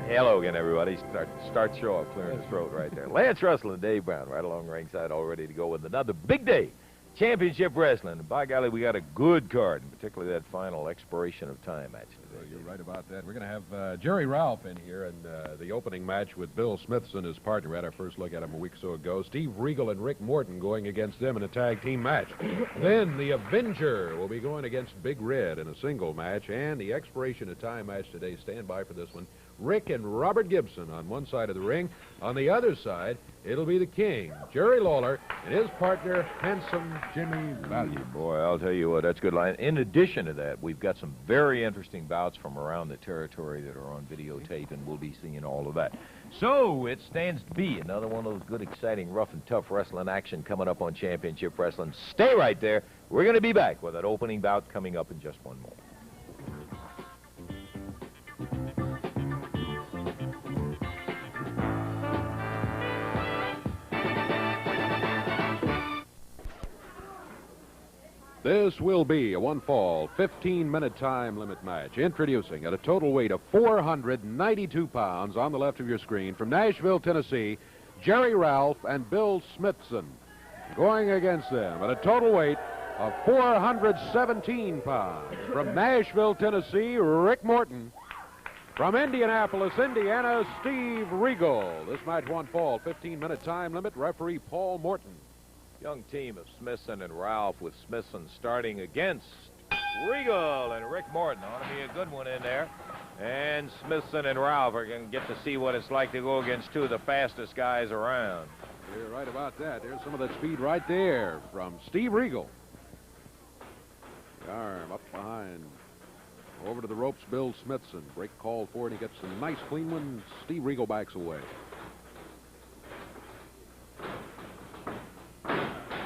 Hello again, everybody. Start show off clearing his throat right there. Lance Russell and Dave Brown right along ringside, all ready to go with another big day. Championship Wrestling. And by golly, we got a good card, and particularly that final expiration of time match today. You're right about that. We're going to have Jerry Ralph in here, and the opening match with Bill Smithson, his partner. We had our first look at him a week or so ago. Steve Regal and Rick Morton going against them in a tag team match. Then the Avenger will be going against Big Red in a single match, and the expiration of time match today. Stand by for this one. Rick and Robert Gibson on one side of the ring. On the other side, it'll be the King, Jerry Lawler, and his partner, Handsome Jimmy Value. Boy, I'll tell you what, that's a good line. In addition to that, we've got some very interesting bouts from around the territory that are on videotape, and we'll be seeing all of that. So it stands to be another one of those good, exciting, rough and tough wrestling action coming up on Championship Wrestling. Stay right there. We're going to be back with that opening bout coming up in just one moment. This will be a one-fall, 15-minute time limit match. Introducing at a total weight of 492 pounds on the left of your screen from Nashville, Tennessee, Jerry Ralph and Bill Smithson. Going against them at a total weight of 417 pounds from Nashville, Tennessee, Rick Morton. From Indianapolis, Indiana, Steve Regal. This match one fall, 15-minute time limit. Referee Paul Morton. Young team of Smithson and Ralph, with Smithson starting against Regal and Rick Morton. Ought to be a good one in there. And Smithson and Ralph are going to get to see what it's like to go against two of the fastest guys around. You're right about that. There's some of that speed right there from Steve Regal. The arm up behind. Over to the ropes, Bill Smithson. Break called for, and he gets a nice clean one. Steve Regal backs away.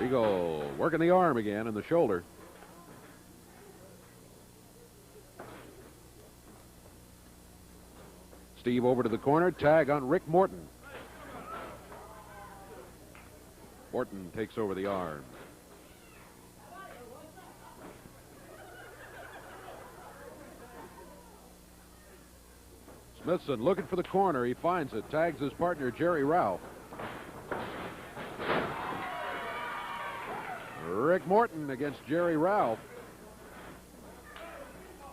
Regal working the arm again and the shoulder. Steve over to the corner. Tag on Rick Morton. Morton takes over the arm. Smithson looking for the corner. He finds it. Tags his partner, Jerry Ralph. Rick Morton against Jerry Ralph.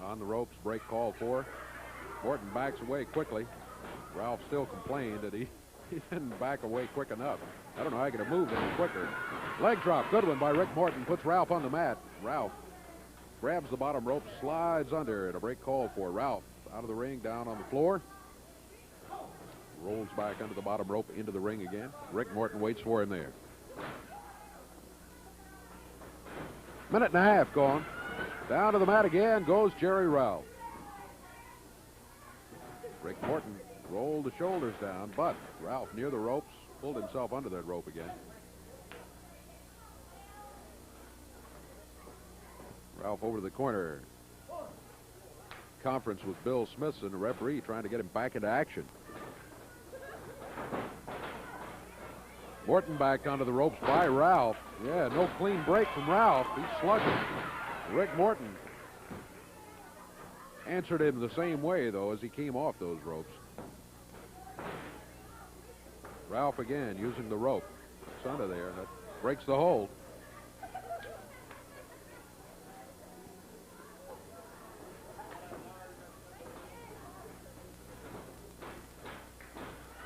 On the ropes, break called for. Morton backs away quickly. Ralph still complained that he didn't back away quick enough. I don't know how he could have moved any quicker. Leg drop, good one by Rick Morton, puts Ralph on the mat. Ralph grabs the bottom rope, slides under, and a break called for. Ralph out of the ring, down on the floor. Rolls back under the bottom rope into the ring again. Rick Morton waits for him there. Minute and a half gone. Down to the mat again goes Jerry Ralph. Rick Morton rolled the shoulders down, but Ralph near the ropes pulled himself under that rope again. Ralph over to the corner. Conference with Bill Smithson, the referee, trying to get him back into action. Morton backed onto the ropes by Ralph. Yeah, no clean break from Ralph. He's slugging. Rick Morton answered him the same way, though, as he came off those ropes. Ralph again using the rope. It's under there. That breaks the hold.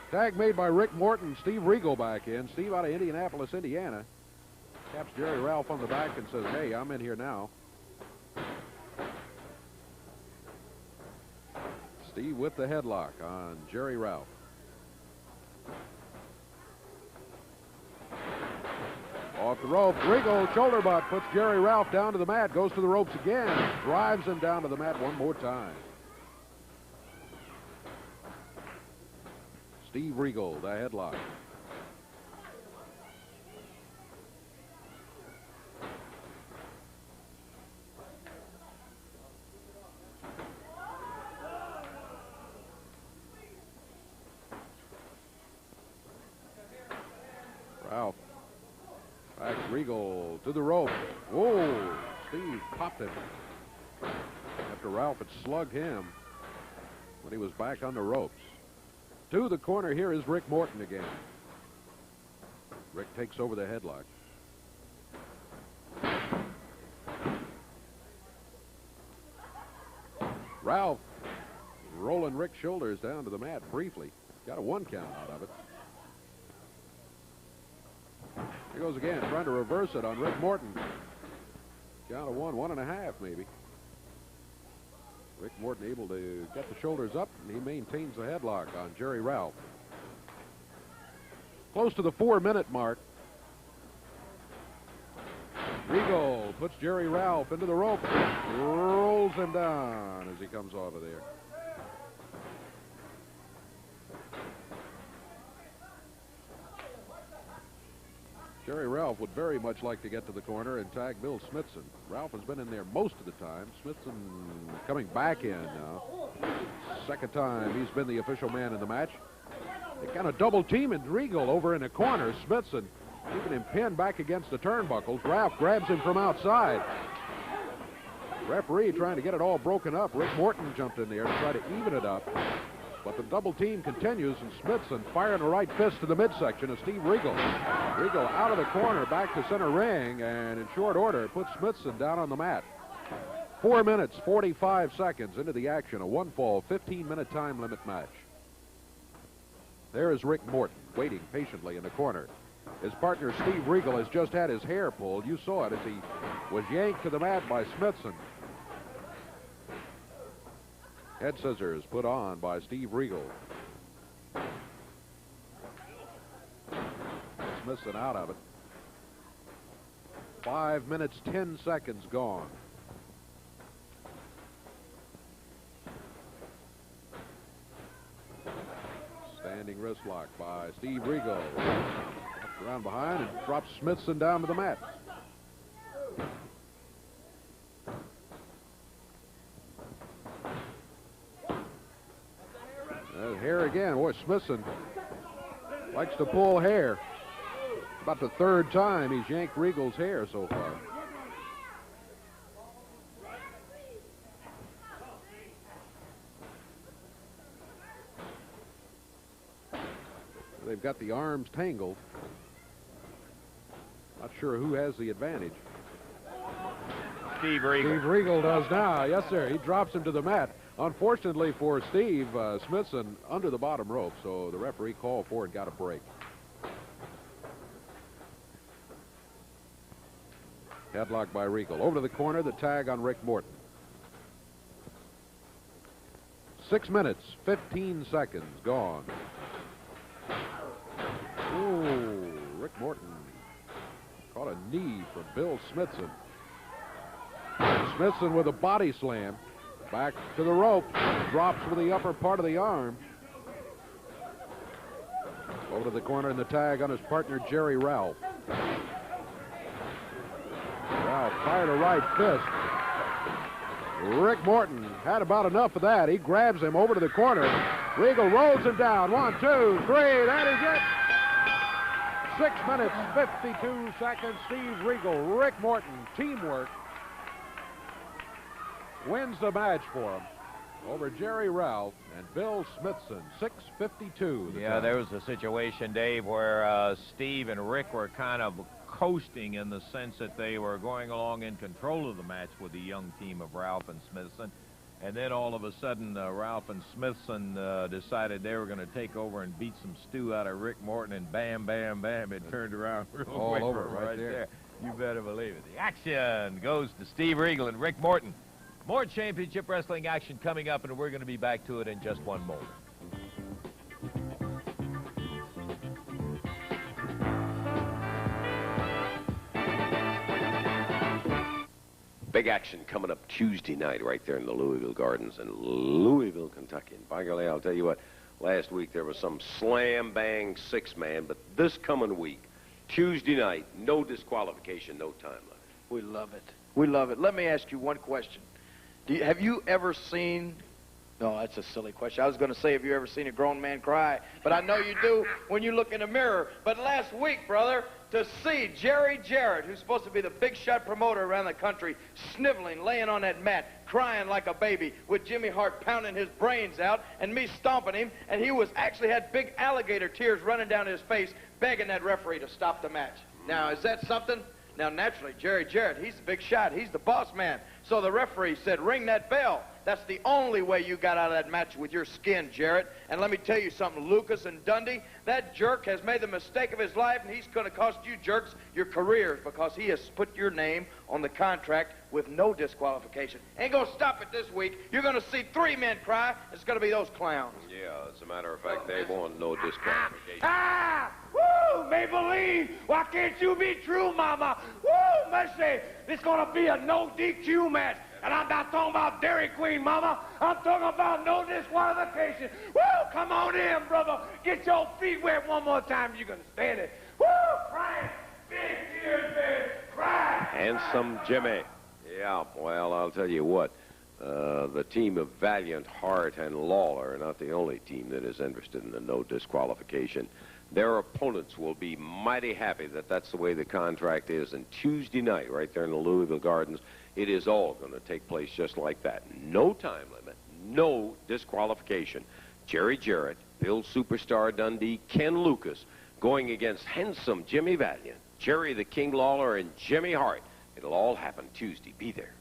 Tag made by Rick Morton. Steve Regal back in. Steve out of Indianapolis, Indiana. Taps Jerry Ralph on the back and says, hey, I'm in here now. Steve with the headlock on Jerry Ralph. Off the rope, Regal shoulder butt puts Jerry Ralph down to the mat. Goes to the ropes again. Drives him down to the mat one more time. Steve Regal, the headlock. Ralph backs Regal to the rope. Whoa, Steve popped him after Ralph had slugged him when he was back on the ropes. To the corner, here is Rick Morton again. Rick takes over the headlock. Ralph rolling Rick's shoulders down to the mat briefly. Got a 1 count out of it. Here goes again, trying to reverse it on Rick Morton. Count of 1, 1.5 maybe. Rick Morton able to get the shoulders up, and he maintains the headlock on Jerry Ralph. Close to the 4-minute mark. Regal puts Jerry Ralph into the rope, rolls him down as he comes off of there. Jerry Ralph would very much like to get to the corner and tag Bill Smithson. Ralph has been in there most of the time. Smithson coming back in now. Second time he's been the official man in the match. They kind of double teaming Regal over in the corner. Smithson keeping him pinned back against the turnbuckles. Ralph grabs him from outside. Referee trying to get it all broken up. Rick Morton jumped in there to try to even it up. But the double team continues, and Smithson firing a right fist to the midsection of Steve Regal. Regal out of the corner, back to center ring, and in short order puts Smithson down on the mat. 4 minutes, 45 seconds into the action, a 1-fall, 15-minute time limit match. There is Rick Morton, waiting patiently in the corner. His partner, Steve Regal, has just had his hair pulled. You saw it as he was yanked to the mat by Smithson. Head scissors put on by Steve Regal. Smithson out of it. 5 minutes, 10 seconds gone. Standing wrist lock by Steve Regal. Around behind and drops Smithson down to the mat. Hair again. Boy, Smithson likes to pull hair. About the 3rd time he's yanked Regal's hair so far. They've got the arms tangled. Not sure who has the advantage. Steve Regal. Steve Regal does now. Yes, sir. He drops him to the mat. Unfortunately for Steve, Smithson under the bottom rope, so the referee called for and got a break. Headlock by Regal. Over to the corner, the tag on Rick Morton. 6 minutes, 15 seconds gone. Ooh, Rick Morton caught a knee from Bill Smithson. Smithson with a body slam. Back to the rope. Drops with the upper part of the arm. Over to the corner and the tag on his partner, Jerry Ralph. Ralph fired a right fist. Rick Morton had about enough of that. He grabs him over to the corner. Regal rolls him down. 1, 2, 3. That is it. 6 minutes, 52 seconds. Steve Regal, Rick Morton, teamwork. Wins the match for him over Jerry Ralph and Bill Smithson. 6:52. Yeah, there was a situation, Dave, where Steve and Rick were kind of coasting in the sense that they were going along in control of the match with the young team of Ralph and Smithson. And then all of a sudden, Ralph and Smithson decided they were going to take over and beat some stew out of Rick Morton, and bam, bam, bam, it turned around real all quick over right there. You better believe it. The action goes to Steve Regal and Rick Morton. More championship wrestling action coming up, and we're going to be back to it in just one moment. Big action coming up Tuesday night right there in the Louisville Gardens in Louisville, Kentucky. And by golly, I'll tell you what, last week there was some slam-bang 6-man, but this coming week, Tuesday night, no disqualification, no time limit. We love it. We love it. Let me ask you one question. Have you ever seen... No, that's a silly question. I was going to say, have you ever seen a grown man cry? But I know you do when you look in the mirror. But last week, brother, to see Jerry Jarrett, who's supposed to be the big shot promoter around the country, sniveling, laying on that mat, crying like a baby, with Jimmy Hart pounding his brains out and me stomping him, and he was actually had big alligator tears running down his face, begging that referee to stop the match. Now, is that something? Now, naturally, Jerry Jarrett, he's the big shot. He's the boss man. So the referee said, ring that bell. That's the only way you got out of that match with your skin, Jarrett. And let me tell you something, Lucas and Dundee, that jerk has made the mistake of his life, and he's going to cost you jerks your careers because he has put your name on the contract with no disqualification. Ain't going to stop it this week. You're going to see 3 men cry. It's going to be those clowns. Yeah, as a matter of fact, they want no disqualification. Woo, Maybelline, why can't you be true, mama? Woo, mercy, it's going to be a no DQ match. And I'm not talking about Dairy Queen, mama. I'm talking about no disqualification. Woo, come on in, brother. Get your feet wet one more time. You can stand it. Woo, crying. Big tears, baby. Cry. Handsome Jimmy. Yeah, well, I'll tell you what. The team of Valiant, Hart, and Lawler are not the only team that is interested in the no disqualification. Their opponents will be mighty happy that that's the way the contract is. And Tuesday night, right there in the Louisville Gardens, it is all going to take place just like that. No time limit, no disqualification. Jerry Jarrett, Bill Superstar Dundee, Ken Lucas going against handsome Jimmy Valiant, Jerry the King Lawler, and Jimmy Hart. It'll all happen Tuesday. Be there.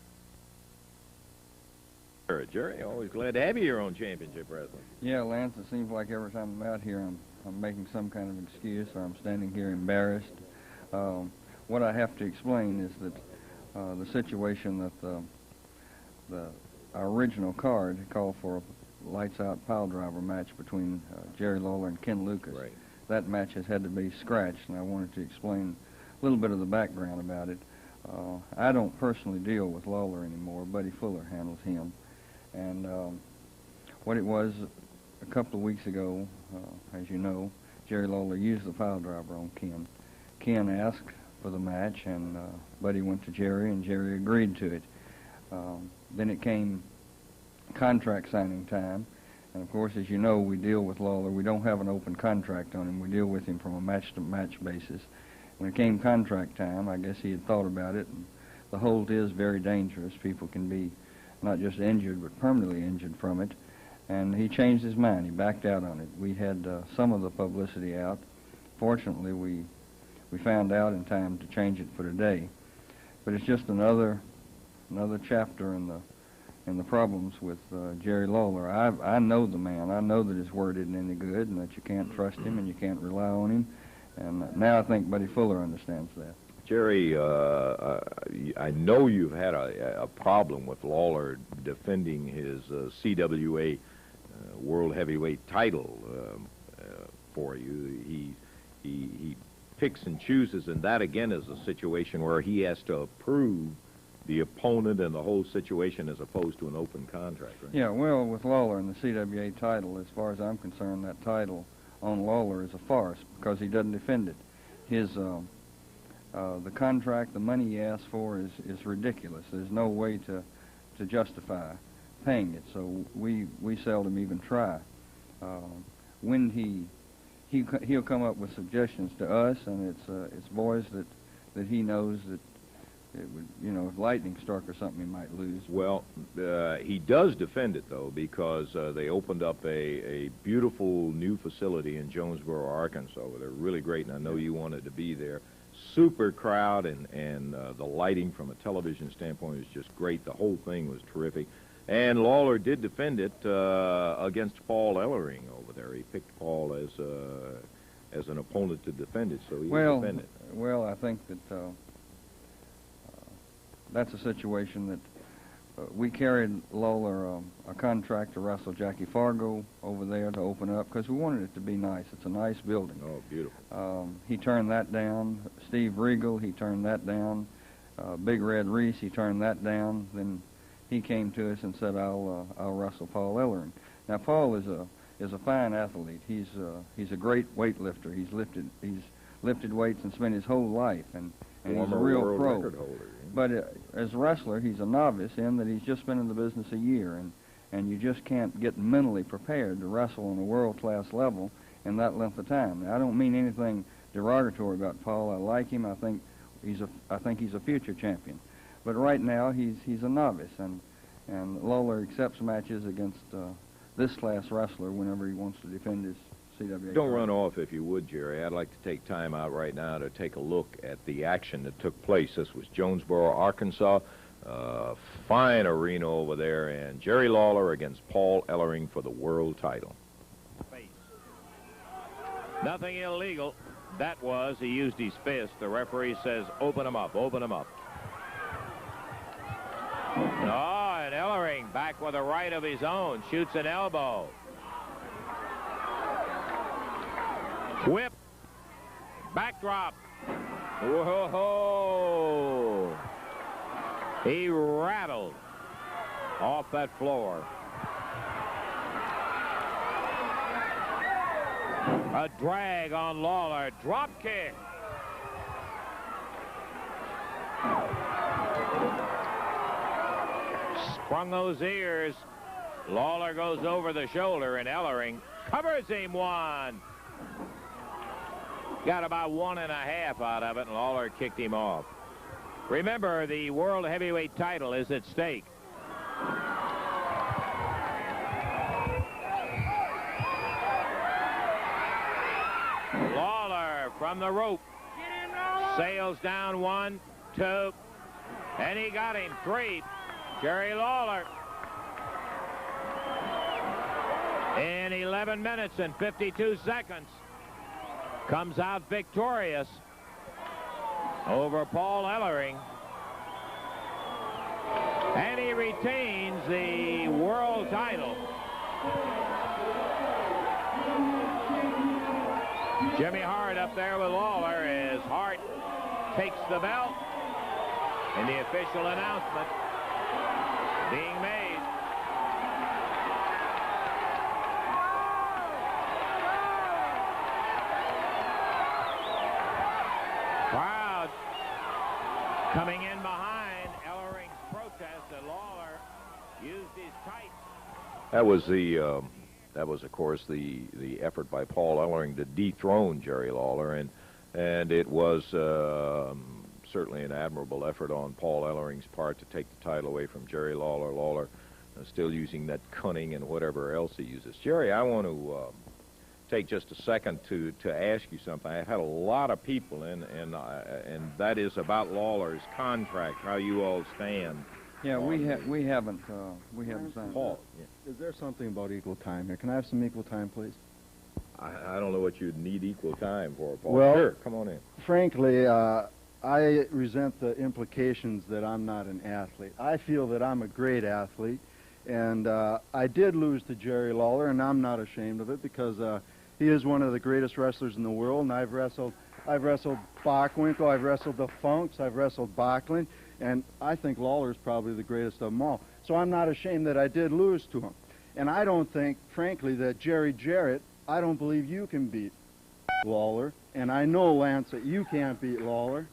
Jerry, always glad to have you here on Championship Wrestling. Yeah, Lance, it seems like every time I'm out here I'm making some kind of excuse, or I'm standing here embarrassed. What I have to explain is that the situation that our original card called for a lights-out pile driver match between Jerry Lawler and Ken Lucas. Right. That match has had to be scratched, and I wanted to explain a little bit of the background about it. I don't personally deal with Lawler anymore. Buddy Fuller handles him. And what it was, a couple of weeks ago, as you know, Jerry Lawler used the pile driver on Ken. Ken asked for the match, and Buddy went to Jerry, and Jerry agreed to it. Then it came contract signing time, and of course, as you know, we deal with Lawler. We don't have an open contract on him. We deal with him from a match-to-match basis. When it came contract time, I guess he had thought about it, and the hold is very dangerous. People can be not just injured, but permanently injured from it. And he changed his mind. He backed out on it. We had some of the publicity out. Fortunately, we found out in time to change it for today. But it's just another chapter in the problems with Jerry Lawler. I know the man. I know that his word isn't any good, and that you can't trust him and you can't rely on him. And now I think Buddy Fuller understands that. Jerry, I know you've had a problem with Lawler defending his CWA World Heavyweight title for you. He picks and chooses, and that again is a situation where he has to approve the opponent and the whole situation as opposed to an open contract, right? Yeah, well, with Lawler and the CWA title, as far as I'm concerned, that title on Lawler is a farce because he doesn't defend it. His the contract, the money he asked for is ridiculous. There's no way to justify paying it, so we seldom even try. When he'll come up with suggestions to us, and it's boys that he knows that it would, if lightning struck or something, he might lose. Well, he does defend it, though, because they opened up a beautiful new facility in Jonesboro, Arkansas. They're really great, and I know you wanted to be there. Super crowd, and the lighting from a television standpoint is just great. The whole thing was terrific. And Lawler did defend it against Paul Ellering over there. He picked Paul as an opponent to defend it, so he will defend it. Well, I think that that's a situation that we carried Lawler a contract to wrestle Jackie Fargo over there to open up because we wanted it to be nice. It's a nice building. Oh, beautiful. He turned that down. Steve Regal, he turned that down. Big Red Reese, he turned that down. Then he came to us and said, "I'll wrestle Paul Ellering." Now, Paul is a fine athlete. He's a great weightlifter. He's lifted weights and spent his whole life, and he's a real pro. Record holder. But as a wrestler, he's a novice in that he's just been in the business a year, and you just can't get mentally prepared to wrestle on a world-class level in that length of time. Now, I don't mean anything derogatory about Paul. I like him. I think he's a future champion. But right now he's a novice, and Lawler accepts matches against this class wrestler whenever he wants to defend his CWA. Don't run off, if you would, Jerry. I'd like to take time out right now to take a look at the action that took place. This was Jonesboro, Arkansas. Fine arena over there, and Jerry Lawler against Paul Ellering for the world title. Nothing illegal. That was, he used his fist. The referee says, open him up, open him up. Oh, and Ellering back with a right of his own, shoots an elbow. Whip. Backdrop. Whoa. He rattled off that floor. A drag on Lawler. Drop kick. Sprung those ears. Lawler goes over the shoulder, and Ellering covers him one. Got about 1.5 out of it, and Lawler kicked him off. Remember, the world heavyweight title is at stake. Lawler from the rope. Sails down 1, 2, and he got him 3. Jerry Lawler in 11 minutes and 52 seconds comes out victorious over Paul Ellering, and he retains the world title. Jimmy Hart up there with Lawler as Hart takes the belt, and the official announcement being made. Crowd coming in behind Ellering's protest that Lawler used his tights. That was of course the effort by Paul Ellering to dethrone Jerry Lawler, and it was certainly an admirable effort on Paul Ellering's part to take the title away from Jerry Lawler. Lawler still using that cunning and whatever else he uses. Jerry, I want to take just a second to ask you something. I've had a lot of people in, and that is about Lawler's contract, how you all stand. Yeah, we haven't signed. Paul, Is there something about equal time here? Can I have some equal time, please? I don't know what you'd need equal time for, Paul. Well, sure, come on in. Frankly, I resent the implications that I'm not an athlete. I feel that I'm a great athlete, and I did lose to Jerry Lawler, and I'm not ashamed of it because he is one of the greatest wrestlers in the world, and I've wrestled Bockwinkel, I've wrestled the Funks, I've wrestled Backlund, and I think Lawler's probably the greatest of them all. So I'm not ashamed that I did lose to him. And I don't think, frankly, that Jerry Jarrett, I don't believe you can beat Lawler, and I know, Lance, that you can't beat Lawler.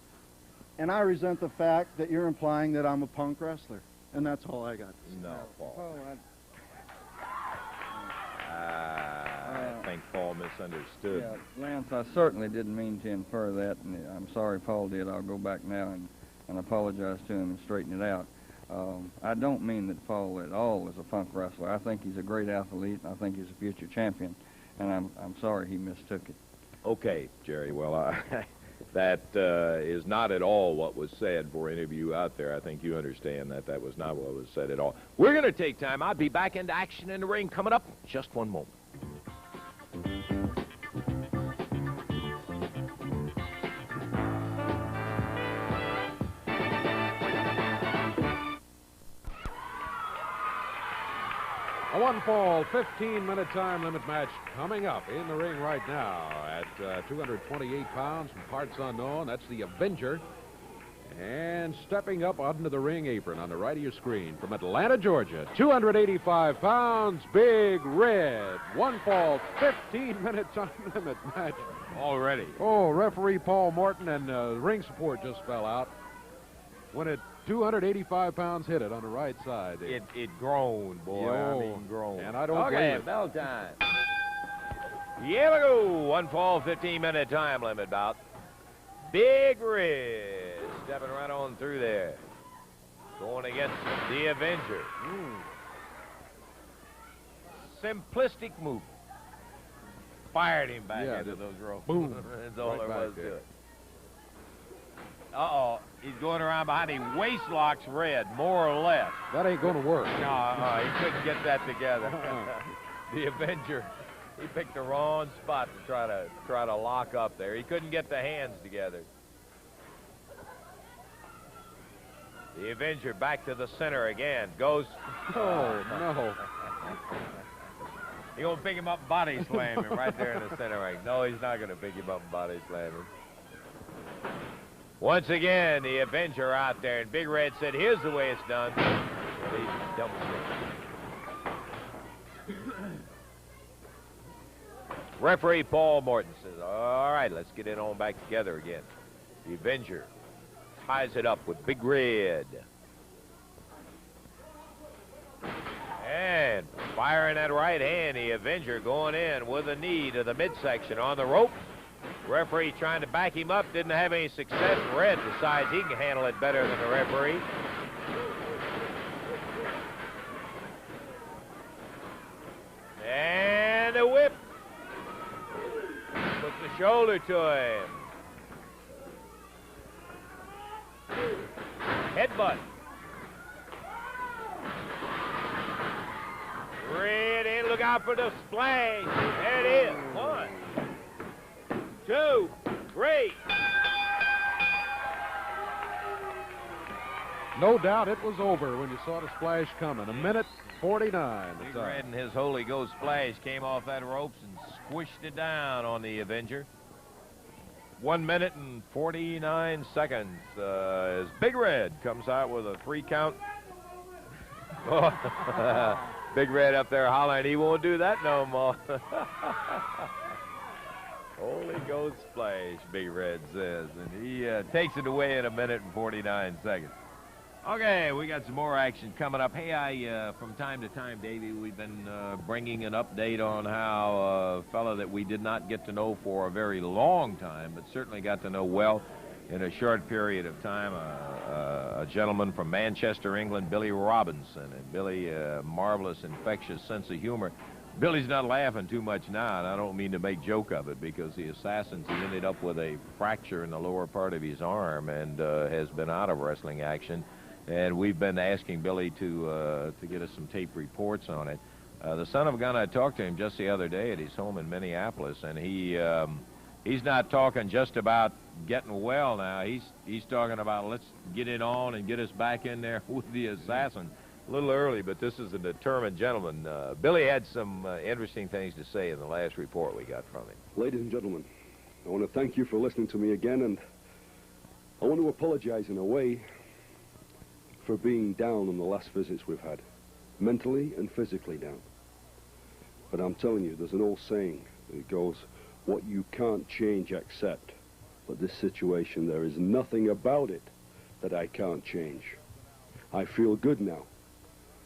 And I resent the fact that you're implying that I'm a punk wrestler. And that's all I got. No, Paul. I think Paul misunderstood. Yeah, Lance, I certainly didn't mean to infer that, and I'm sorry Paul did. I'll go back now and apologize to him and straighten it out. I don't mean that Paul at all is a punk wrestler. I think he's a great athlete, and I think he's a future champion, and I'm sorry he mistook it. Okay, Jerry, well, that is not at all what was said for any of you out there. I think you understand that that was not what was said at all. We're going to take time. I'll be back into action in the ring coming up in just one moment. A one-fall, 15-minute time limit match coming up in the ring right now at 228 pounds from parts unknown. That's the Avenger. And stepping up onto the ring apron on the right of your screen from Atlanta, Georgia, 285 pounds, Big Red. One fall, 15-minute time limit match already. Oh, referee Paul Morton and ring support just fell out when it 285 pounds hit it on the right side. It groaned, boy. I mean, groaned. And I don't blame it. Bell time. Here we go. 1 fall, 15-minute time limit bout. Big Red stepping right on through there. Going against the Avenger. Simplistic move. Fired him back into those ropes. Boom. That's all Right there was back to it. Uh-oh. He's going around behind. He waist locks Red, more or less. That ain't going to work. No, he couldn't get that together. The Avenger, he picked the wrong spot to try to lock up there. He couldn't get the hands together. The Avenger back to the center again. Goes. Oh, no. He's going to pick him up and body slam him right there in the center ring. No, he's not going to pick him up and body slam him. Once again, the Avenger out there, and Big Red said, here's the way it's done. Well, he dumped it. Referee Paul Morton says, all right, let's get it on back together again. The Avenger ties it up with Big Red. And firing that right hand, the Avenger going in with a knee to the midsection on the rope. Referee trying to back him up, didn't have any success. Red decides he can handle it better than the referee. And a whip. Puts the shoulder to him. Headbutt. Red in, look out for the splash. There it is. 1, 2, 3. No doubt it was over when you saw the splash coming. 1:49. Big Red and his Holy Ghost splash came off that ropes and squished it down on the Avenger. 1 minute and 49 seconds as Big Red comes out with a 3 count. Big Red up there hollering, he won't do that no more. Holy Ghost splash, Big Red says, and he takes it away in 1 minute and 49 seconds. Okay, we got some more action coming up. Hey, from time to time, Davey, we've been bringing an update on how a fellow that we did not get to know for a very long time, but certainly got to know well in a short period of time, a gentleman from Manchester, England, Billy Robinson. And Billy, marvelous, infectious sense of humor. Billy's not laughing too much now, and I don't mean to make joke of it, because the Assassins, he ended up with a fracture in the lower part of his arm and has been out of wrestling action. And we've been asking Billy to get us some tape reports on it. The son of a gun, I talked to him just the other day at his home in Minneapolis, and he's not talking just about getting well now. He's talking about let's get it on and get us back in there with the Assassin. A little early, but this is a determined gentleman. Billy had some interesting things to say in the last report we got from him. Ladies and gentlemen, I want to thank you for listening to me again, and I want to apologize in a way for being down on the last visits we've had, mentally and physically down. But I'm telling you, there's an old saying that goes, what you can't change, accept. But this situation, there is nothing about it that I can't change. I feel good now.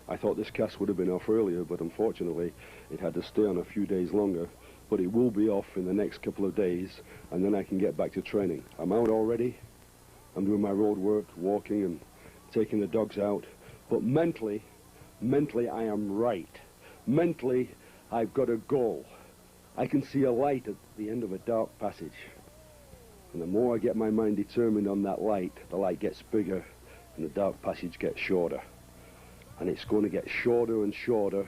I thought this cast would have been off earlier, but unfortunately it had to stay on a few days longer. But it will be off in the next couple of days, and then I can get back to training. I'm out already. I'm doing my road work, walking and taking the dogs out. But mentally I am right. Mentally, I've got a goal. I can see a light at the end of a dark passage. And the more I get my mind determined on that light, the light gets bigger and the dark passage gets shorter. And it's going to get shorter and shorter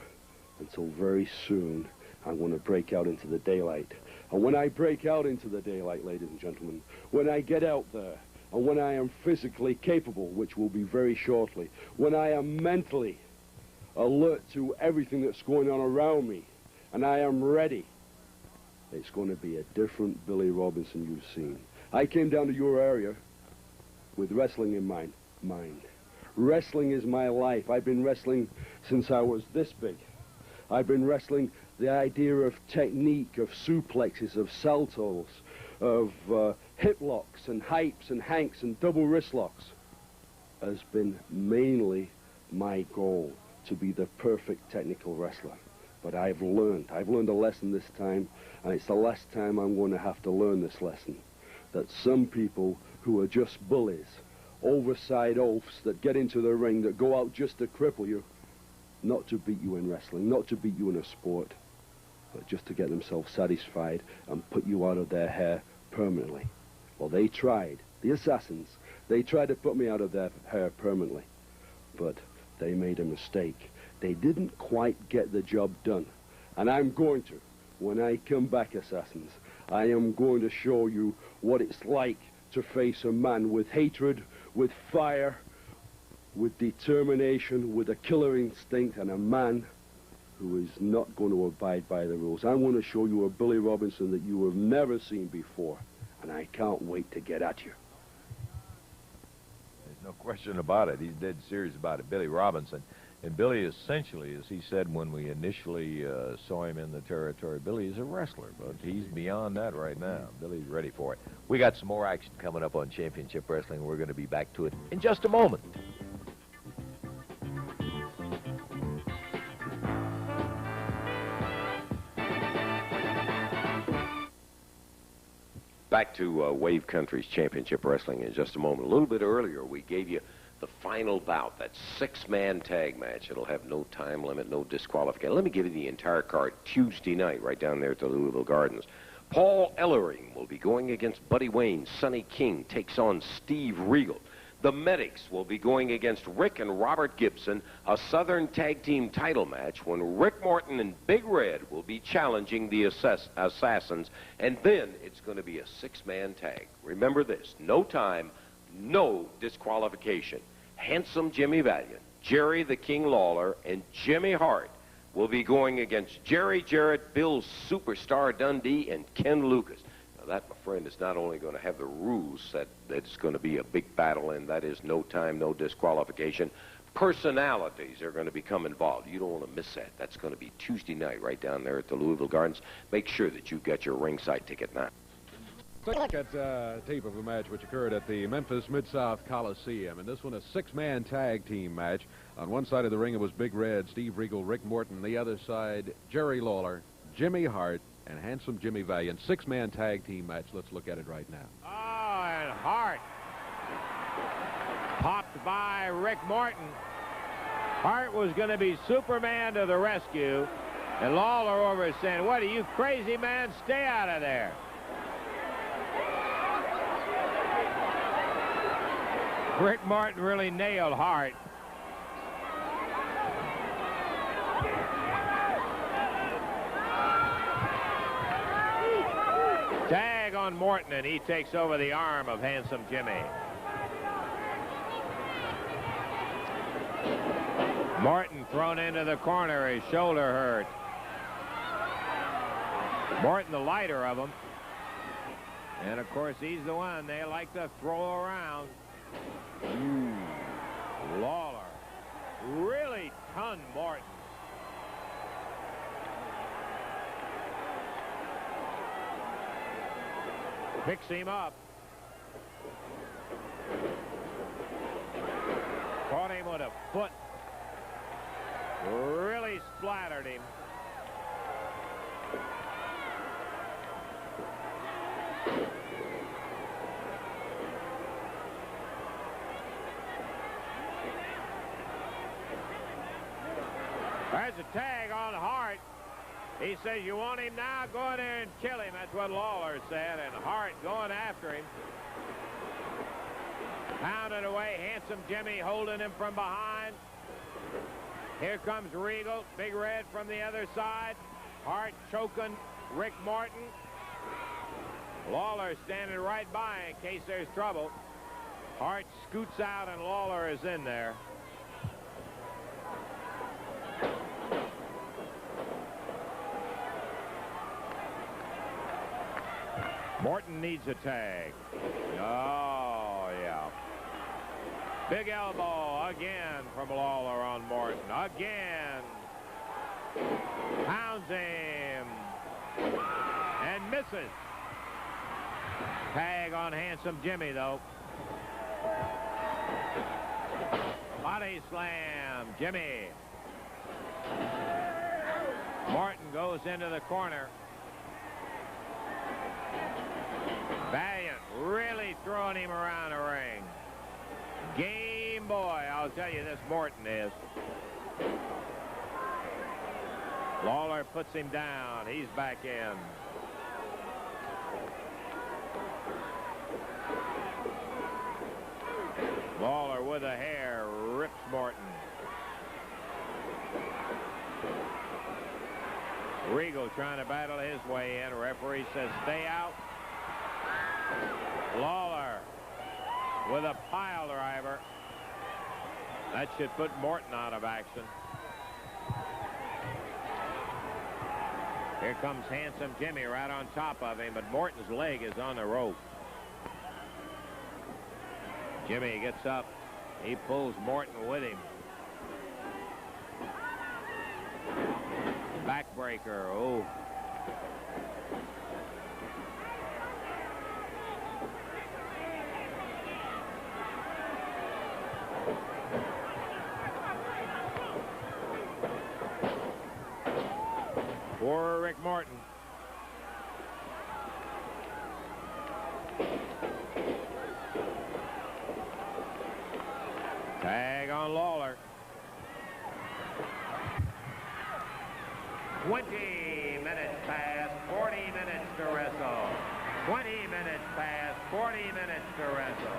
until very soon I'm going to break out into the daylight. And when I break out into the daylight, ladies and gentlemen, when I get out there, and when I am physically capable, which will be very shortly, when I am mentally alert to everything that's going on around me, and I am ready, it's going to be a different Billy Robinson you've seen. I came down to your area with wrestling in mind. Wrestling is my life. I've been wrestling since I was this big. I've been wrestling the idea of technique, of suplexes, of saltos, of hip locks and hypes and hanks and double wrist locks has been mainly my goal, to be the perfect technical wrestler. But I've learned a lesson this time, and it's the last time I'm going to have to learn this lesson. That some people who are just bullies, overside oafs that get into the ring, that go out just to cripple you, not to beat you in wrestling, not to beat you in a sport, but just to get themselves satisfied and put you out of their hair permanently. Well, they tried, the assassins, they tried to put me out of their hair permanently, but they made a mistake. They didn't quite get the job done. And I'm going to, when I come back, assassins, I am going to show you what it's like to face a man with hatred, with fire, with determination, with a killer instinct, and a man who is not going to abide by the rules. I'm going to show you a Billy Robinson that you have never seen before, and I can't wait to get at you. There's no question about it. He's dead serious about it, Billy Robinson. And Billy, essentially, as he said when we initially saw him in the territory, Billy is a wrestler, but he's beyond that right now. Billy's ready for it. We got some more action coming up on Championship Wrestling. We're going to be back to it in just a moment. Back to Wave Country's Championship Wrestling in just a moment. A little bit earlier, we gave you the final bout, that six-man tag match. It'll have no time limit, no disqualification. Let me give you the entire card Tuesday night right down there at the Louisville Gardens. Paul Ellering will be going against Buddy Wayne. Sonny King takes on Steve Regal. The Medics will be going against Rick and Robert Gibson, a Southern Tag Team title match when Rick Morton and Big Red will be challenging the Assassins, and then it's going to be a six-man tag. Remember this, no time, no disqualification. Handsome Jimmy Valiant, Jerry the King Lawler, and Jimmy Hart will be going against Jerry Jarrett, Bill Superstar Dundee, and Ken Lucas. Now that, my friend, is not only going to have the rules set that it's going to be a big battle, and that is no time, no disqualification. Personalities are going to become involved. You don't want to miss that. That's going to be Tuesday night right down there at the Louisville Gardens. Make sure that you get your ringside ticket now. Look at tape of a match which occurred at the Memphis Mid-South Coliseum, and this one a six-man tag team match. On one side of the ring it was Big Red, Steve Regal, Rick Morton. The other side, Jerry Lawler, Jimmy Hart, and Handsome Jimmy Valiant. Six-man tag team match. Let's look at it right now. Oh, and Hart popped by Rick Morton. Hart was going to be Superman to the rescue, and Lawler over saying, "What are you crazy, man? Stay out of there." Rick Morton really nailed Hart. Tag on Morton, and he takes over the arm of Handsome Jimmy. Morton thrown into the corner, his shoulder hurt. Morton the lighter of them. And of course he's the one they like to throw around. Lawler really tunned Morton. Picks him up. Caught him with a foot. Really splattered him. There's a tag on Hart. He says, "You want him now? Go in there and kill him." That's what Lawler said, and Hart going after him. Pounded away, Handsome Jimmy holding him from behind. Here comes Regal, Big Red from the other side. Hart choking Rick Morton. Lawler standing right by in case there's trouble. Hart scoots out and Lawler is in there. Morton needs a tag. Oh, yeah. Big elbow again from Lawler on Morton. Again. Pounds him. And misses. Tag on Handsome Jimmy, though. Body slam. Jimmy. Morton goes into the corner. Valiant really throwing him around the ring. Game boy, I'll tell you this Morton is. Lawler puts him down. He's back in. Lawler with a hair rips Morton. Regal trying to battle his way in. Referee says stay out. Lawler with a pile driver. That should put Morton out of action. Here comes Handsome Jimmy right on top of him, but Morton's leg is on the rope. Jimmy gets up. He pulls Morton with him. Backbreaker. Oh. For Rick Morton. Tag on Lawler. 20 minutes past, 40 minutes to wrestle. 20 minutes past, 40 minutes to wrestle.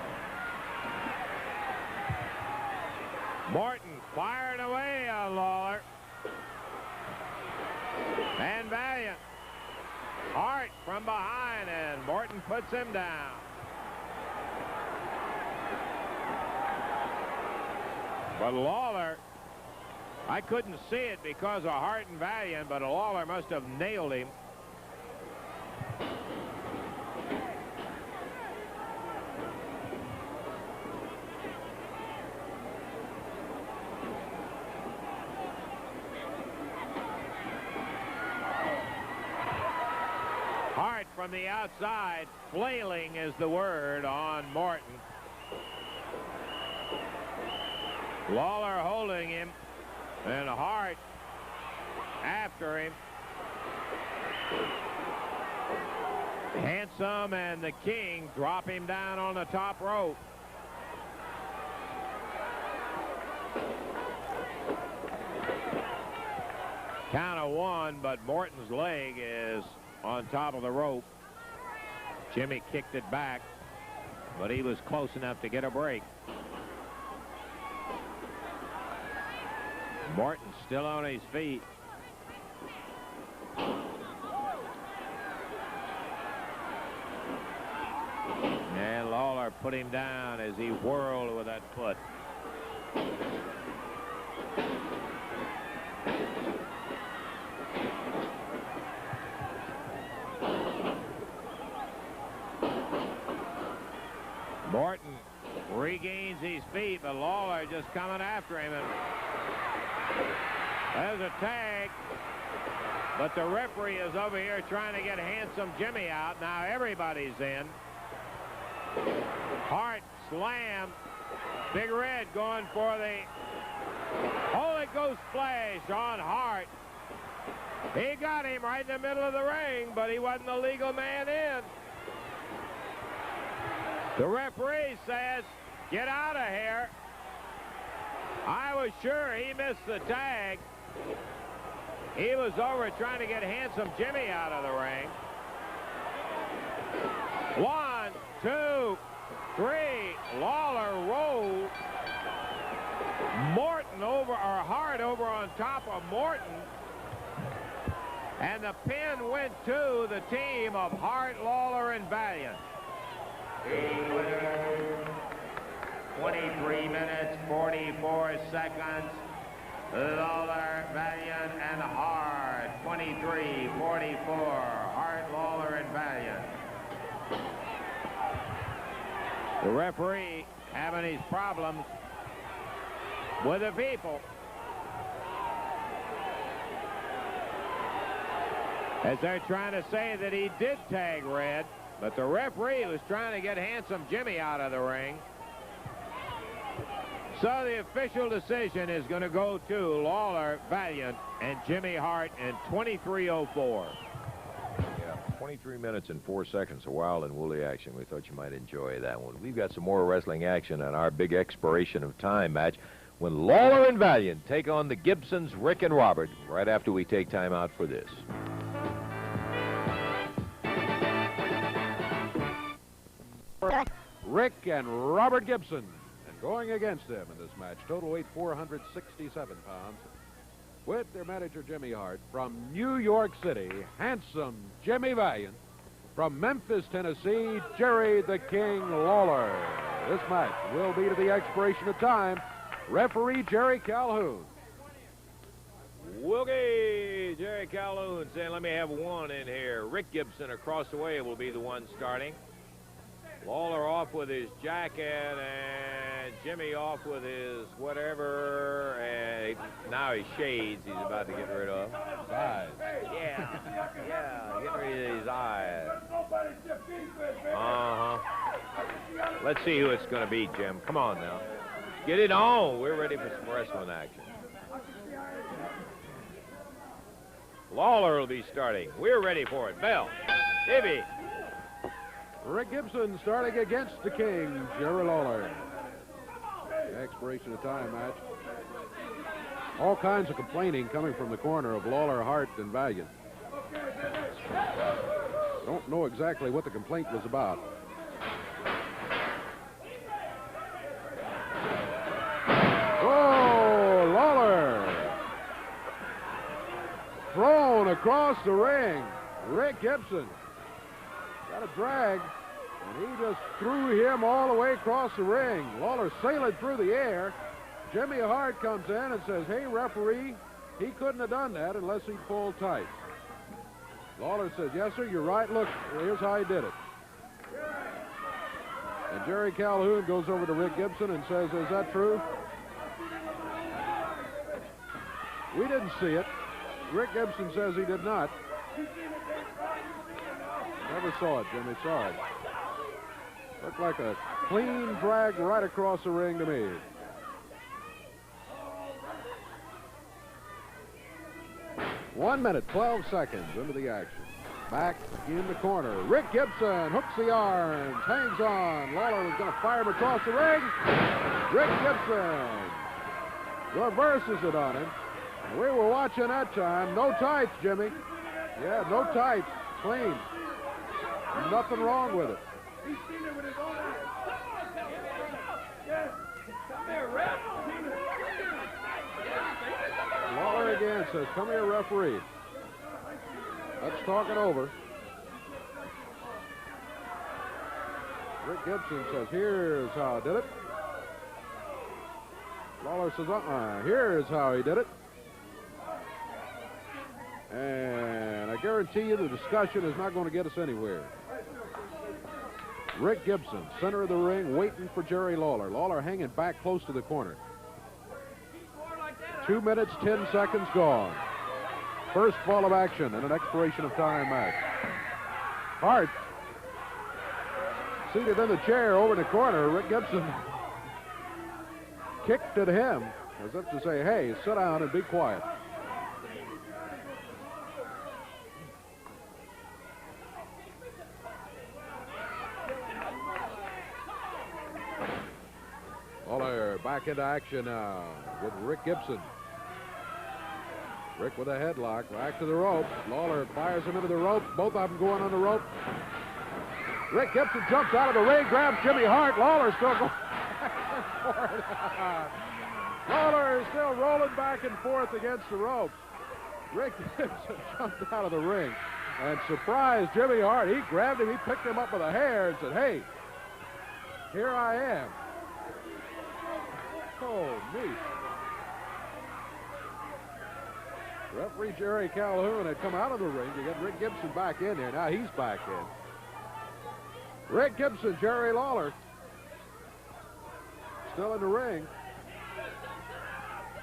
Morton firing away on Lawler. And Valiant. Hart from behind, and Morton puts him down. But Lawler, I couldn't see it because of Hart and Valiant, but Lawler must have nailed him. Hart from the outside, flailing is the word on Morton. Lawler holding him, and Hart after him. Handsome and the King drop him down on the top rope. Count of one, but Morton's leg is on top of the rope. Jimmy kicked it back, but he was close enough to get a break. Morton still on his feet. And Lawler put him down as he whirled with that foot. Morton regains his feet, but Lawler just coming after him. And there's a tag, but the referee is over here trying to get Handsome Jimmy out. Now everybody's in. Hart slam. Big Red going for the Holy Ghost splash on Hart. He got him right in the middle of the ring, but he wasn't the legal man in. The referee says, get out of here. I was sure he missed the tag. He was over trying to get Handsome Jimmy out of the ring. 1, 2, 3. Lawler rolled. Morton over, or Hart over on top of Morton. And the pin went to the team of Hart, Lawler, and Valiant. 23 minutes, 44 seconds. Lawler, Valiant, and Hart. 23, 44. Hart, Lawler, and Valiant. The referee having his problems with the people. As they're trying to say that he did tag Red, but the referee was trying to get Handsome Jimmy out of the ring. So the official decision is going to go to Lawler, Valiant, and Jimmy Hart in 23:04. Yeah, 23 minutes and 4 seconds, a wild and woolly action. We thought you might enjoy that one. We've got some more wrestling action on our big expiration of time match when Lawler and Valiant take on the Gibsons, Rick and Robert, right after we take time out for this. Rick and Robert Gibson. And going against them in this match, total weight 467 pounds, with their manager Jimmy Hart. From New York City, handsome Jimmy Valiant. From Memphis, Tennessee, Jerry the King Lawler. This match will be to the expiration of time. Referee Jerry Calhoun. Woogie! Jerry Calhoun saying, let me have one in here. Rick Gibson across the way will be the one starting. Lawler off with his jacket, and Jimmy off with his whatever, and now his shades he's about to get rid of. Eyes. Yeah, getting rid of his eyes. Let's see who it's going to be, Jim. Come on now. Get it on. We're ready for some wrestling action. Lawler will be starting. We're ready for it. Bell. Davey. Rick Gibson starting against the King, Jerry Lawler. Expiration of time match. All kinds of complaining coming from the corner of Lawler, Hart, and Valiant. Don't know exactly what the complaint was about. Oh, Lawler! Thrown across the ring. Rick Gibson got a drag, and he just threw him all the way across the ring. Lawler sailing through the air. Jimmy Hart comes in and says, hey, referee, he couldn't have done that unless he pulled tight. Lawler says, yes, sir, you're right. Look, here's how he did it. And Jerry Calhoun goes over to Rick Gibson and says, is that true? We didn't see it. Rick Gibson says he did not. Never saw it, Jimmy. Saw it. Looked like a clean drag right across the ring to me. One minute, 12 seconds into the action. Back in the corner. Rick Gibson hooks the arms, hangs on. Lawler was going to fire him across the ring. Rick Gibson reverses it on him. And we were watching that time. No tights, Jimmy. Yeah, no tights. Clean. Nothing wrong with it. Lawler again says, come here, referee. Let's talk it over. Rick Gibson says, here's how I did it. Lawler says, here's how he did it. And I guarantee you the discussion is not going to get us anywhere. Rick Gibson, center of the ring, waiting for Jerry Lawler. Lawler hanging back close to the corner. 2 minutes, 10 seconds gone. First ball of action in an expiration of time match. Hart, seated in the chair over in the corner. Rick Gibson kicked at him as if to say, hey, sit down and be quiet. Lawler back into action now with Rick Gibson. Rick with a headlock, back to the rope. Lawler fires him into the rope. Both of them going on the rope. Rick Gibson jumps out of the ring, grabs Jimmy Hart. Lawler still going back and forth. Lawler is still rolling back and forth against the rope. Rick Gibson jumped out of the ring and surprised Jimmy Hart. He grabbed him, he picked him up by the hair and said, hey, here I am. Oh, me. Referee Jerry Calhoun had come out of the ring to get Rick Gibson back in there. Now he's back in. Rick Gibson, Jerry Lawler, still in the ring.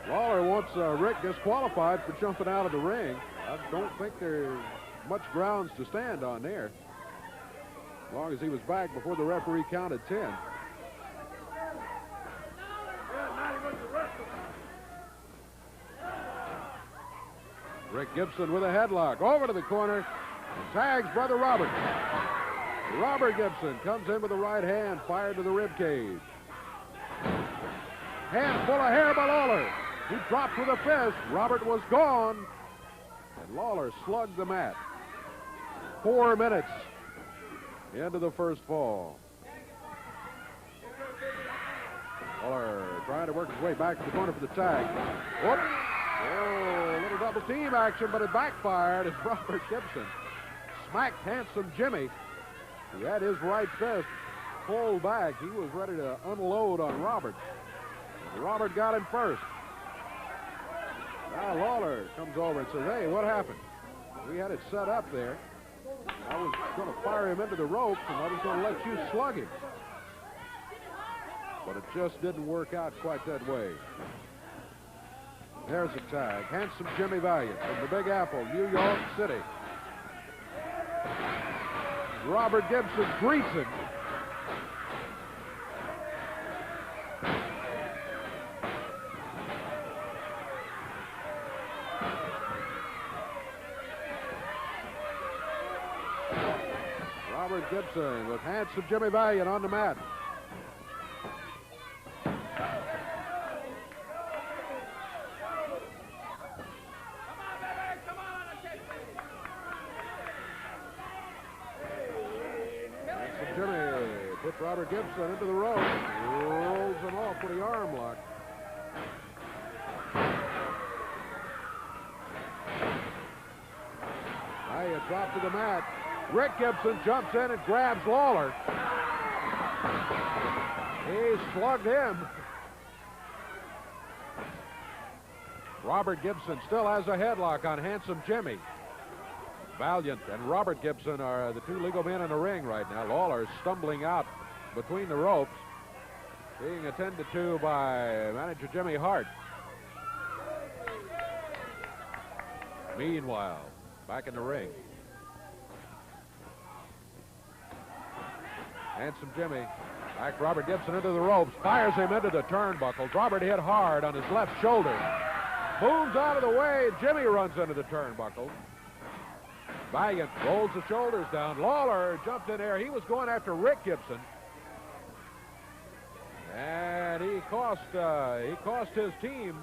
Lawler wants Rick disqualified for jumping out of the ring. I don't think there's much grounds to stand on there, as long as he was back before the referee counted 10. Rick Gibson with a headlock. Over to the corner. Tags brother Robert. Robert Gibson comes in with the right hand, fired to the rib cage. Hand full of hair by Lawler. He dropped with a fist. Robert was gone. And Lawler slugged the mat. 4 minutes into the first fall. Lawler trying to work his way back to the corner for the tag. Whoop. Oh, a little double team action, but it backfired as Robert Gibson smacked Handsome Jimmy. He had his right fist pulled back. He was ready to unload on Robert. Robert got him first. Now Lawler comes over and says, hey, what happened? We had it set up there. I was going to fire him into the ropes, and I was going to let you slug him. But it just didn't work out quite that way. There's a tag. Handsome Jimmy Valiant from the Big Apple, New York City. Robert Gibson greets him. Robert Gibson with Handsome Jimmy Valiant on the mat. Robert Gibson into the rope, rolls him off with the arm lock. Valiant dropped to the mat. Rick Gibson jumps in and grabs Lawler. He slugged him. Robert Gibson still has a headlock on Handsome Jimmy. Valiant and Robert Gibson are the two legal men in the ring right now. Lawler is stumbling out between the ropes, being attended to by manager Jimmy Hart. Meanwhile, back in the ring, Handsome Jimmy backed Robert Gibson into the ropes, fires him into the turnbuckles. Robert hit hard on his left shoulder. Moves out of the way. Jimmy runs into the turnbuckle. Valiant rolls the shoulders down. Lawler jumped in there. He was going after Rick Gibson. And he cost his team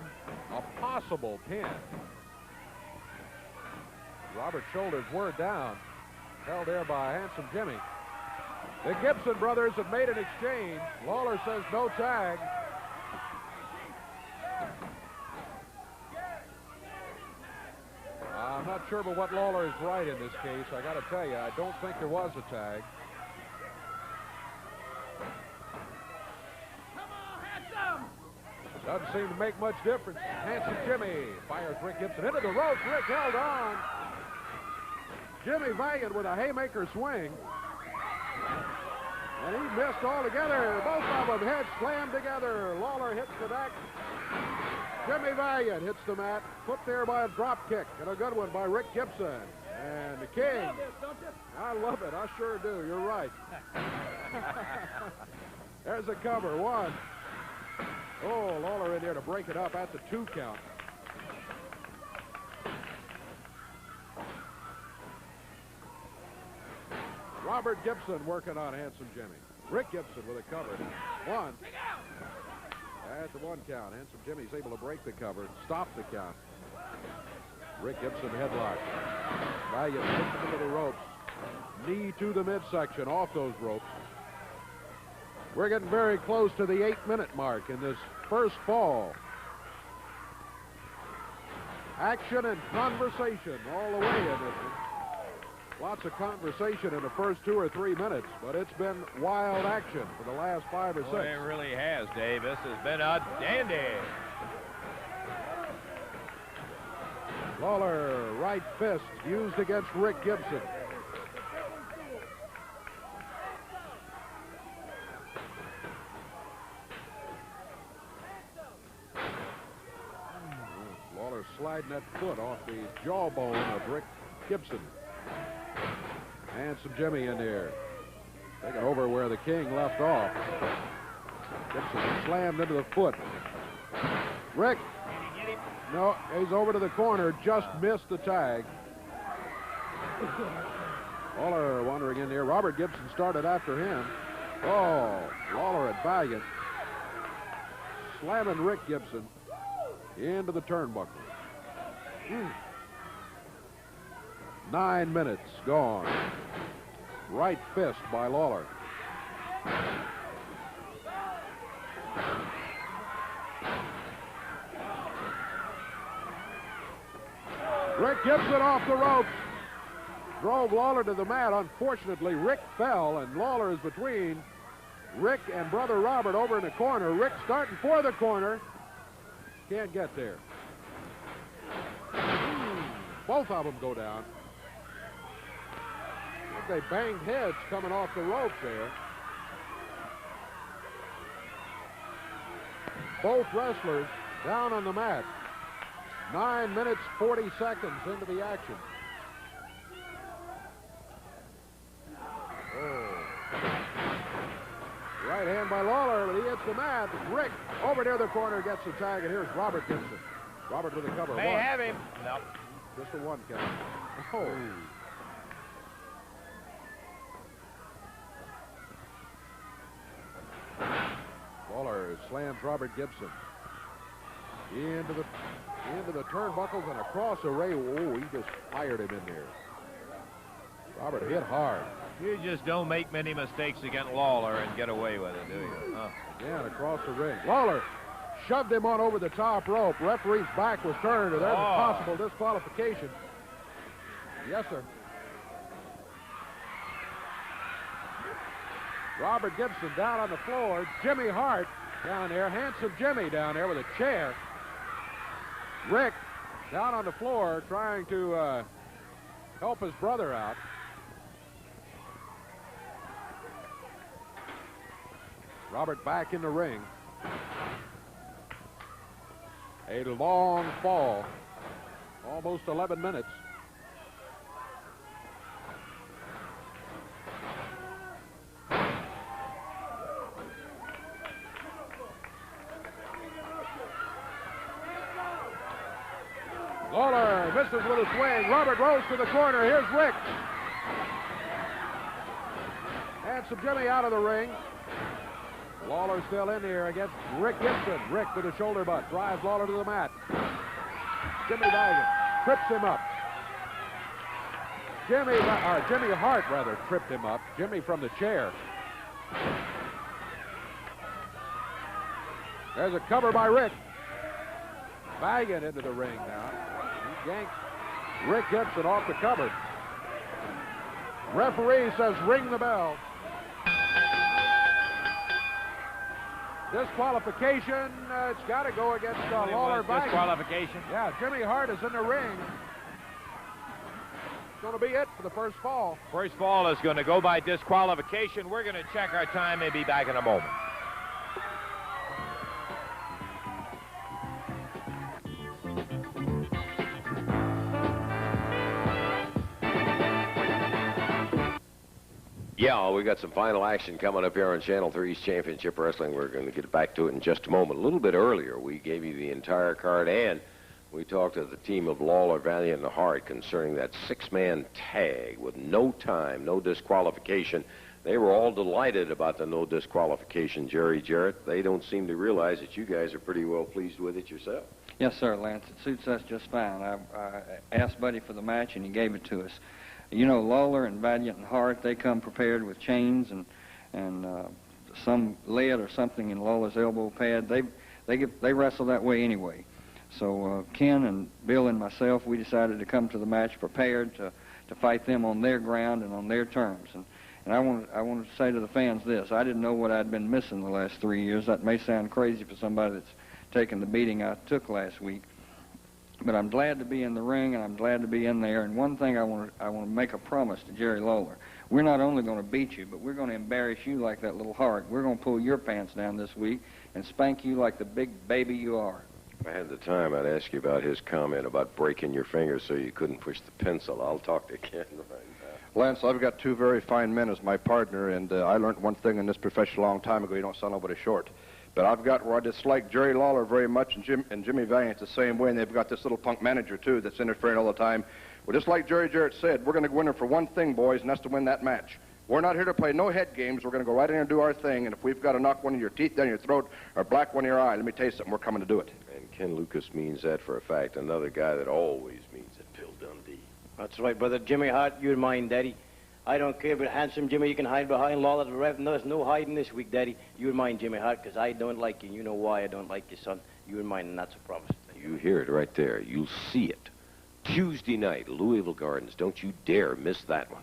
a possible pin. Robert's shoulders were down, held there by Handsome Jimmy. The Gibson brothers have made an exchange. Lawler says no tag. I'm not sure but what Lawler is right in this case. I got to tell you, I don't think there was a tag. Doesn't seem to make much difference. Handsome Jimmy fires Rick Gibson into the ropes. Rick held on. Jimmy Valiant with a haymaker swing. And he missed altogether. Both of them heads slammed together. Lawler hits the deck. Jimmy Valiant hits the mat. Put there by a drop kick. And a good one by Rick Gibson. And the King. I love it. I sure do. You're right. There's a cover. One. Oh, Lawler in there to break it up at the 2 count. Robert Gibson working on Handsome Jimmy. Rick Gibson with a cover. 1. At the 1 count. Handsome Jimmy's able to break the cover, stop the count. Rick Gibson headlock. Valiant hits him into the ropes. Knee to the midsection off those ropes. We're getting very close to the 8-minute mark in this first fall. Action and conversation all the way in this one. Lots of conversation in the first 2 or 3 minutes, but it's been wild action for the last 5 or 6. Boy, it really has, Dave. This has been a dandy. Lawler, right fist used against Rick Gibson. Lawler sliding that foot off the jawbone of Rick Gibson. Handsome Jimmy in there. Taking over where the King left off. Gibson slammed into the foot. Rick. No, he's over to the corner. Just missed the tag. Lawler wandering in there. Robert Gibson started after him. Oh, Lawler at Valiant. Slamming Rick Gibson into the turnbuckle. 9 minutes gone. Right fist by Lawler. Rick Gibson off the ropes. Drove Lawler to the mat. Unfortunately, Rick fell, and Lawler is between Rick and brother Robert over in the corner. Rick starting for the corner. Can't get there. Both of them go down. I think they banged heads coming off the ropes there. Both wrestlers down on the mat. 9 minutes, 40 seconds into the action. Oh. Right hand by Lawler, but he hits the mat. Rick over near the corner gets the tag, and here's Robert Gibson. Robert with a cover. May have him. No. Just a one count. Oh. Lawler slams Robert Gibson into the turnbuckles and across the ray. Oh, he just fired him in there. Robert hit hard. You just don't make many mistakes against Lawler and get away with it, do you? Again, across the ring. Lawler shoved him on over the top rope. Referee's back was turned, and there's a possible disqualification. Yes, sir. Robert Gibson down on the floor. Jimmy Hart down there. Handsome Jimmy down there with a chair. Rick down on the floor trying to help his brother out. Robert back in the ring. A long fall. Almost 11 minutes. Lawler misses with a swing. Robert rose to the corner. Here's Rick. Handsome Jimmy out of the ring. Lawler still in here against Rick Gibson. Rick with a shoulder butt drives Lawler to the mat. Jimmy Valiant trips him up. Jimmy Hart rather tripped him up. Jimmy from the chair. There's a cover by Rick. Valiant into the ring now. He yanks Rick Gibson off the cover. Referee says ring the bell. Disqualification. It's got to go against Lawler. Disqualification. Yeah, Jimmy Hart is in the ring. It's going to be it for the first fall. First fall is going to go by disqualification. We're going to check our time and be back in a moment. Yeah, we got some final action coming up here on Channel 3's Championship Wrestling. We're going to get back to it in just a moment. A little bit earlier, we gave you the entire card, and we talked to the team of Lawler, Valiant, and Hart concerning that six-man tag with no time, no disqualification. They were all delighted about the no disqualification, Jerry Jarrett. They don't seem to realize that you guys are pretty well pleased with it yourself. Yes, sir, Lance. It suits us just fine. I asked Buddy for the match, and he gave it to us. You know, Lawler and Valiant and Hart, they come prepared with chains and some lead or something in Lawler's elbow pad. They wrestle that way anyway. So Ken and Bill and myself, we decided to come to the match prepared to fight them on their ground and on their terms. And I want to say to the fans this: I didn't know what I'd been missing the last 3 years. That may sound crazy for somebody that's taken the beating I took last week. But I'm glad to be in the ring, and I'm glad to be in there. And one thing I want to make a promise to Jerry Lawler. We're not only going to beat you, but we're going to embarrass you like that little Hart. We're going to pull your pants down this week and spank you like the big baby you are. If I had the time, I'd ask you about his comment about breaking your fingers so you couldn't push the pencil. I'll talk to Ken right now. Lance, I've got two very fine men as my partner, and I learned one thing in this profession a long time ago: you don't sell nobody short. But I've got where I dislike Jerry Lawler very much, and Jimmy Valiant's the same way, and they've got this little punk manager, too, that's interfering all the time. Well, just like Jerry Jarrett said, we're going to go in there for one thing, boys, and that's to win that match. We're not here to play no head games. We're going to go right in and do our thing, and if we've got to knock one of your teeth down your throat or black one in your eye, let me tell you something, we're coming to do it. And Ken Lucas means that for a fact. Another guy that always means it, Bill Dundee. That's right, brother. Jimmy Hart, you're mine, Daddy. I don't care about handsome Jimmy. You can hide behind Lawler the ref. No, there's no hiding this week, Daddy. You're mine, Jimmy Hart, because I don't like you. And you know why I don't like you, son. You're mine, and that's a promise. You hear it right there. You'll see it. Tuesday night, Louisville Gardens. Don't you dare miss that one.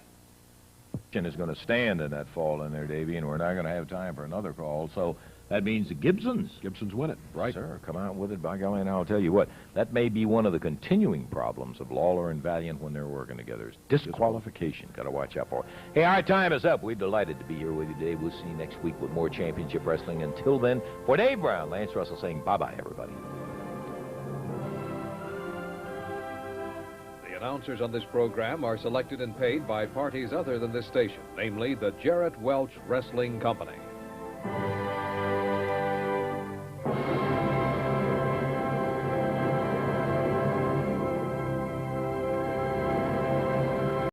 Is going to stand in that fall in there, Davey, and we're not going to have time for another call. So that means the Gibsons win it, right? Sir, come out with it, by golly, and I'll tell you what, that may be one of the continuing problems of Lawler and Valiant when they're working together. Is disqualification. Got to watch out for it. Hey, our time is up. We're delighted to be here with you today. We'll see you next week with more championship wrestling. Until then, for Dave Brown, Lance Russell saying bye-bye, everybody. Announcers on this program are selected and paid by parties other than this station, namely the Jarrett Welch Wrestling Company.